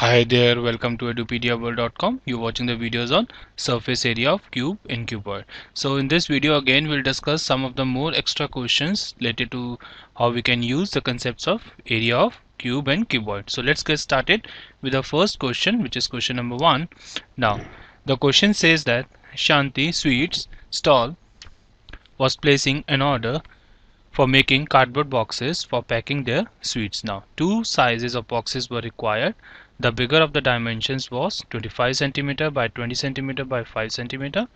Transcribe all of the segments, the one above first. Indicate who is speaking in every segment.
Speaker 1: Hi there, welcome to edupediaworld.com. You're watching the videos on surface area of cube in Cuboid. So in this video again we'll discuss some of the more extra questions related to how we can use the concepts of area of cube and cuboid. So let's get started with the first question, which is question number 1. Now the question says that Shanti Sweets stall was placing an order for making cardboard boxes for packing their sweets. Now, two sizes of boxes were required. The bigger of the dimensions was 25 cm by 20 cm by 5 cm,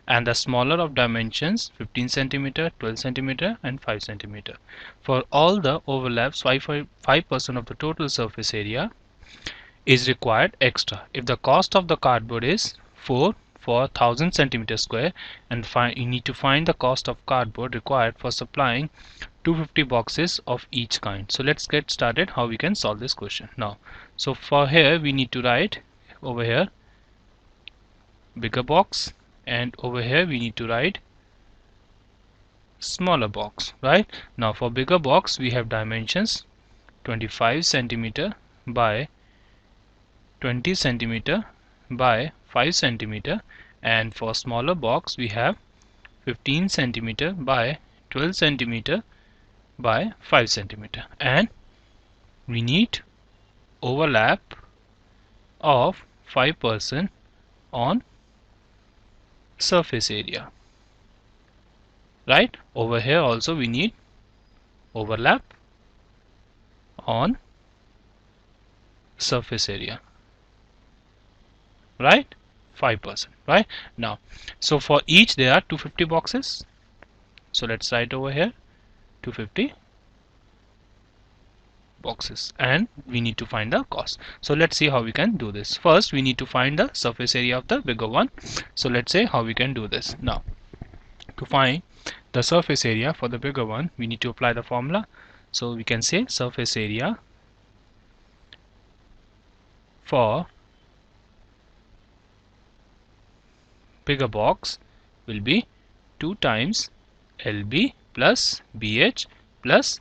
Speaker 1: and the smaller of dimensions 15 cm, 12 cm, and 5 cm. For all the overlaps, 5% of the total surface area is required extra. If the cost of the cardboard is 4 for 1000 centimeter square, and you need to find the cost of cardboard required for supplying 250 boxes of each kind. So let's get started how we can solve this question now. So for here we need to write over here bigger box, and over here we need to write smaller box, right? Now for bigger box we have dimensions 25 centimeter by 20 centimeter by 5 centimeter, and for smaller box we have 15 centimeter by 12 centimeter by 5 centimeter, and we need overlap of 5% on surface area, right? Over here also we need overlap on surface area, right? 5%, right? Now so for each there are 250 boxes, so let's write over here 250 boxes, and we need to find the cost. So let's see how we can do this. First we need to find the surface area of the bigger one. So let's say how we can do this. Now to find the surface area for the bigger one we need to apply the formula. So we can say surface area for bigger box will be 2 times LB plus BH plus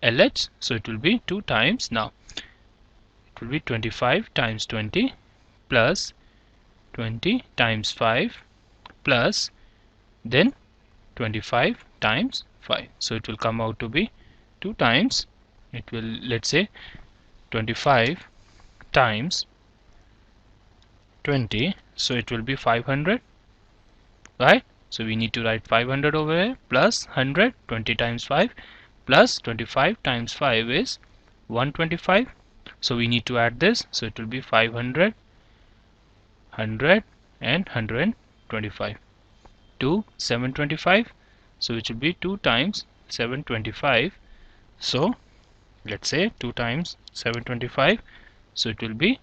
Speaker 1: LH. So it will be 2 times, now it will be 25 times 20 plus 20 times 5 plus then 25 times 5. So it will come out to be 2 times, it will, let's say 25 times 20, so it will be 500, right? So we need to write 500 over here plus 100, 20 times 5 plus 25 times 5 is 125. So we need to add this, so it will be 500, 100 and 125 to 725. So it will be 2 times 725. So let's say 2 times 725, so it will be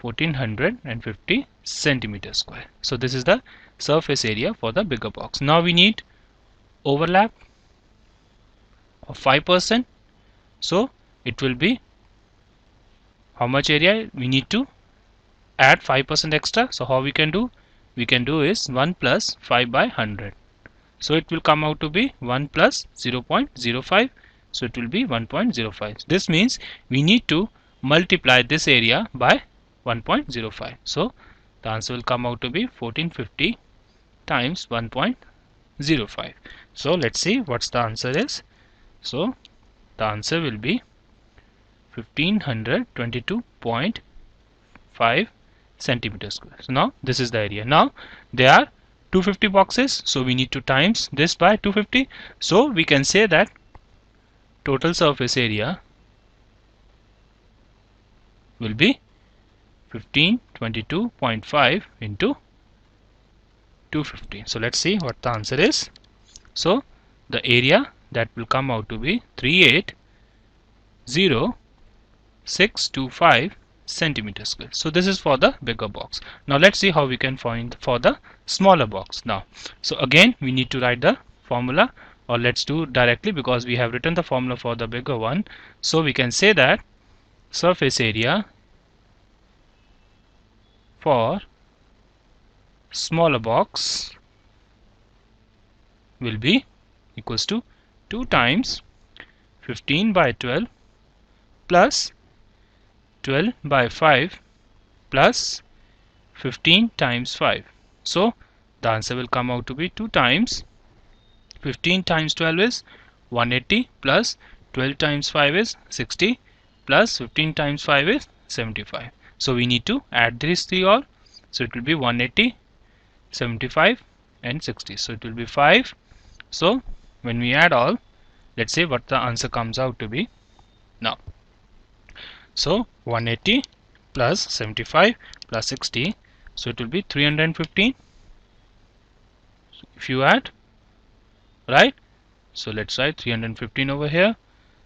Speaker 1: 1450 centimeter square. So this is the surface area for the bigger box. Now we need overlap of 5%. So it will be how much area we need to add 5% extra. So how we can do? We can do is 1 plus 5 by 100. So it will come out to be 1 plus 0.05. So it will be 1.05. This means we need to multiply this area by 1.05. So the answer will come out to be 1450 times 1.05. So let's see what's the answer is. So the answer will be 1522.5 centimeters square. So now this is the area. Now there are 250 boxes, so we need to times this by 250. So we can say that total surface area will be 1522.5 into 250. So let's see what the answer is. So the area that will come out to be 380,625 centimeters square. So this is for the bigger box. Now let's see how we can find for the smaller box. Now so again we need to write the formula, or let's do directly because we have written the formula for the bigger one. So we can say that surface area for smaller box will be equals to 2 times 15 by 12 plus 12 by 5 plus 15 times 5. So the answer will come out to be 2 times 15 times 12 is 180 plus 12 times 5 is 60 plus 15 times 5 is 75. So we need to add these three all. So it will be 180, 75 and 60. So it will be 5. So when we add all, let's say what the answer comes out to be now. So 180 plus 75 plus 60. So it will be 315 if you add, right? So let's write 315 over here.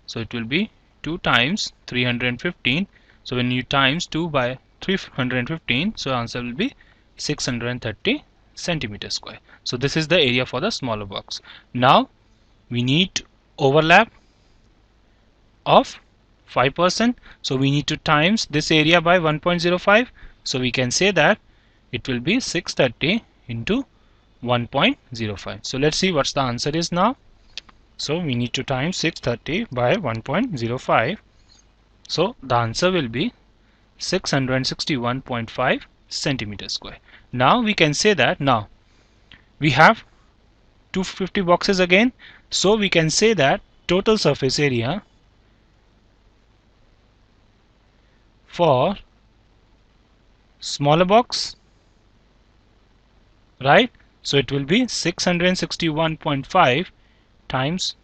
Speaker 1: So it will be 2 times 315. So when you times 2 by 315, so answer will be 630 centimeter square. So this is the area for the smaller box. Now we need overlap of 5%. So we need to times this area by 1.05. So we can say that it will be 630 into 1.05. So let's see what's the answer is now. So we need to times 630 by 1.05. So the answer will be 661.5 centimeter square. Now we can say that now we have 250 boxes again. So we can say that total surface area for smaller box, right? So it will be 661.5 times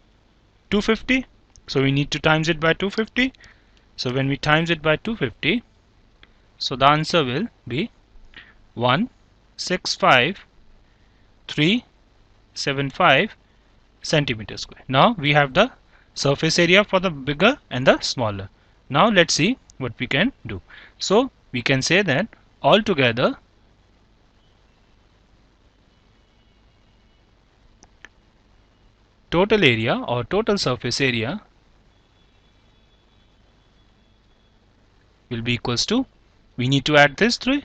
Speaker 1: 250. So we need to times it by 250. So when we times it by 250, so the answer will be 165,375 centimeter square. Now we have the surface area for the bigger and the smaller. Now let's see what we can do. So we can say that altogether total area or total surface area will be equals to, we need to add these two.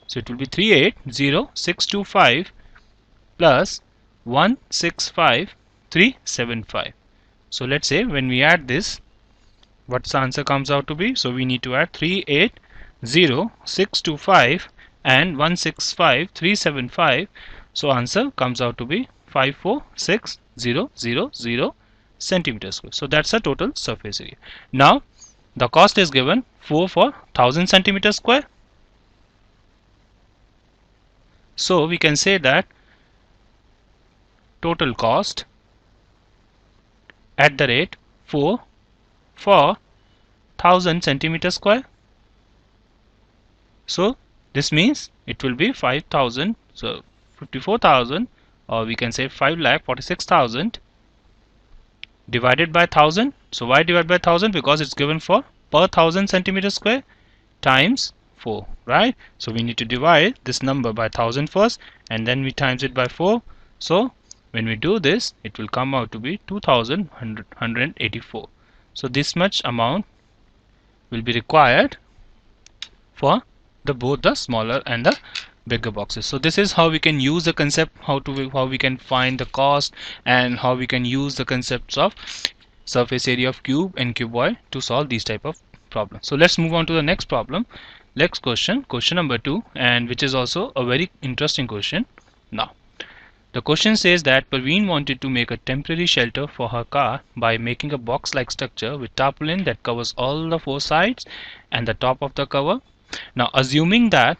Speaker 1: So it will be 380,625 plus 165,375. So let's say when we add this, what's the answer comes out to be? So we need to add 380,625 and 165,375. So answer comes out to be 546,000 centimeters square. So that's the total surface area. Now the cost is given 4 for 1000 centimeters square. So we can say that total cost at the rate 4 for 1000 centimeters square. So this means it will be 5000, so 54,000, or we can say 5,46,000 divided by 1000. So why divide by 1000? Because it's given for per 1000 centimeters square times 4, right? So we need to divide this number by 1000 first and then we times it by 4. So when we do this, it will come out to be 2184. So this much amount will be required for both the smaller and the bigger boxes. So this is how we can use the concept, how we can find the cost, and how we can use the concepts of surface area of cube and cuboid to solve these type of problems. So let's move on to the next problem. Next question number 2, and which is also a very interesting question. Now the question says that Parveen wanted to make a temporary shelter for her car by making a box-like structure with tarpaulin that covers all the 4 sides and the top of the cover. Now assuming that,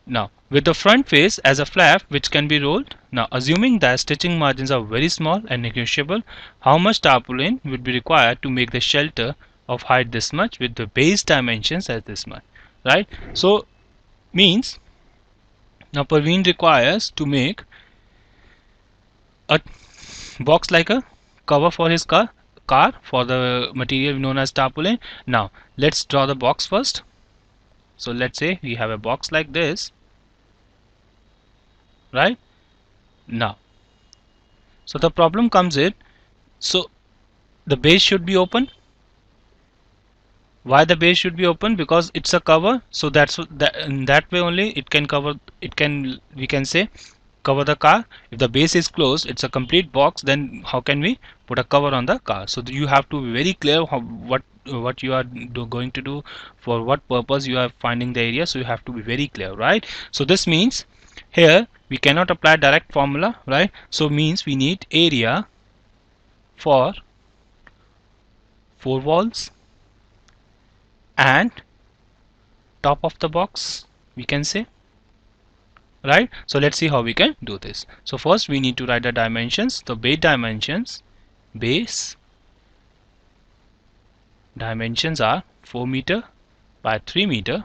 Speaker 1: now with the front face as a flap which can be rolled, now assuming that stitching margins are very small and negotiable, how much tarpaulin would be required to make the shelter of height this much with the base dimensions as this much, right? So means now Parveen requires to make a box like a cover for his car for the material known as tarpaulin. Now let's draw the box first. So let's say we have a box like this, right? Now so the problem comes in, so the base should be open. Why the base should be open? Because it's a cover, so that's that, in that way only it can cover, it can, we can say, cover the car. If the base is closed, it's a complete box, then how can we put a cover on the car? So you have to be very clear what you are going to do, for what purpose you are finding the area. So you have to be very clear, right? So this means here we cannot apply direct formula, right? So means we need area for 4 walls and top of the box, we can say, right? So let's see how we can do this. So first we need to write the dimensions. The base dimensions are 4 meter by 3 meter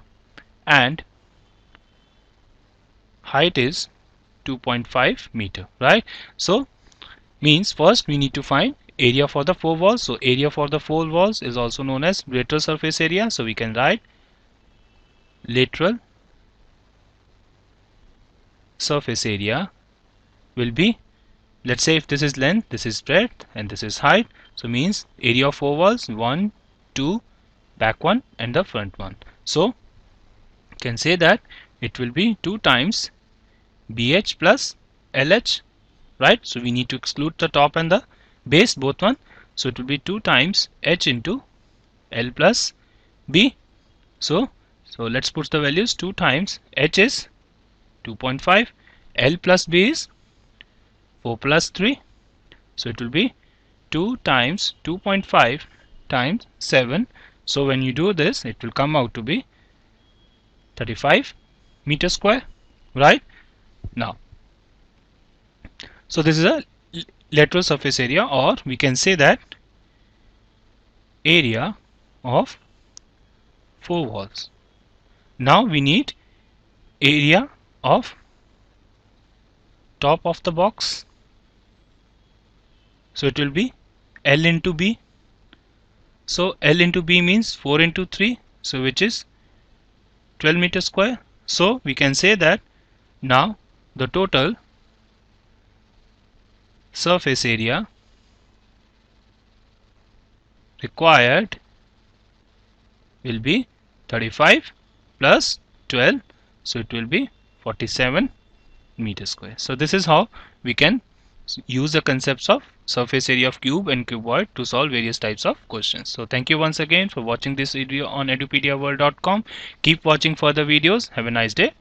Speaker 1: and height is 2.5 meter, right? So means first we need to find area for the 4 walls. So area for the 4 walls is also known as lateral surface area. So we can write lateral surface area will be, let's say if this is length, this is breadth, and this is height. So means area of 4 walls, 1, 2, back one and the front one. So you can say that it will be 2 times BH plus LH, right? So we need to exclude the top and the base, both one. So it will be 2 times H into L plus B. So let's put the values. 2 times H is 2.5, L plus B is 4 plus 3. So it will be 2 times 2.5 times 7. So when you do this, it will come out to be 35 meter square, right? Now, so this is a lateral surface area, or we can say that area of 4 walls. Now we need area of top of the box. So it will be L into B. So L into B means 4 into 3, so which is 12 meter square. So we can say that now the total surface area required will be 35 plus 12, so it will be 47 meter square. So this is how we can use the concepts of surface area of cube and cuboid to solve various types of questions. So thank you once again for watching this video on edupediaworld.com. Keep watching further videos. Have a nice day.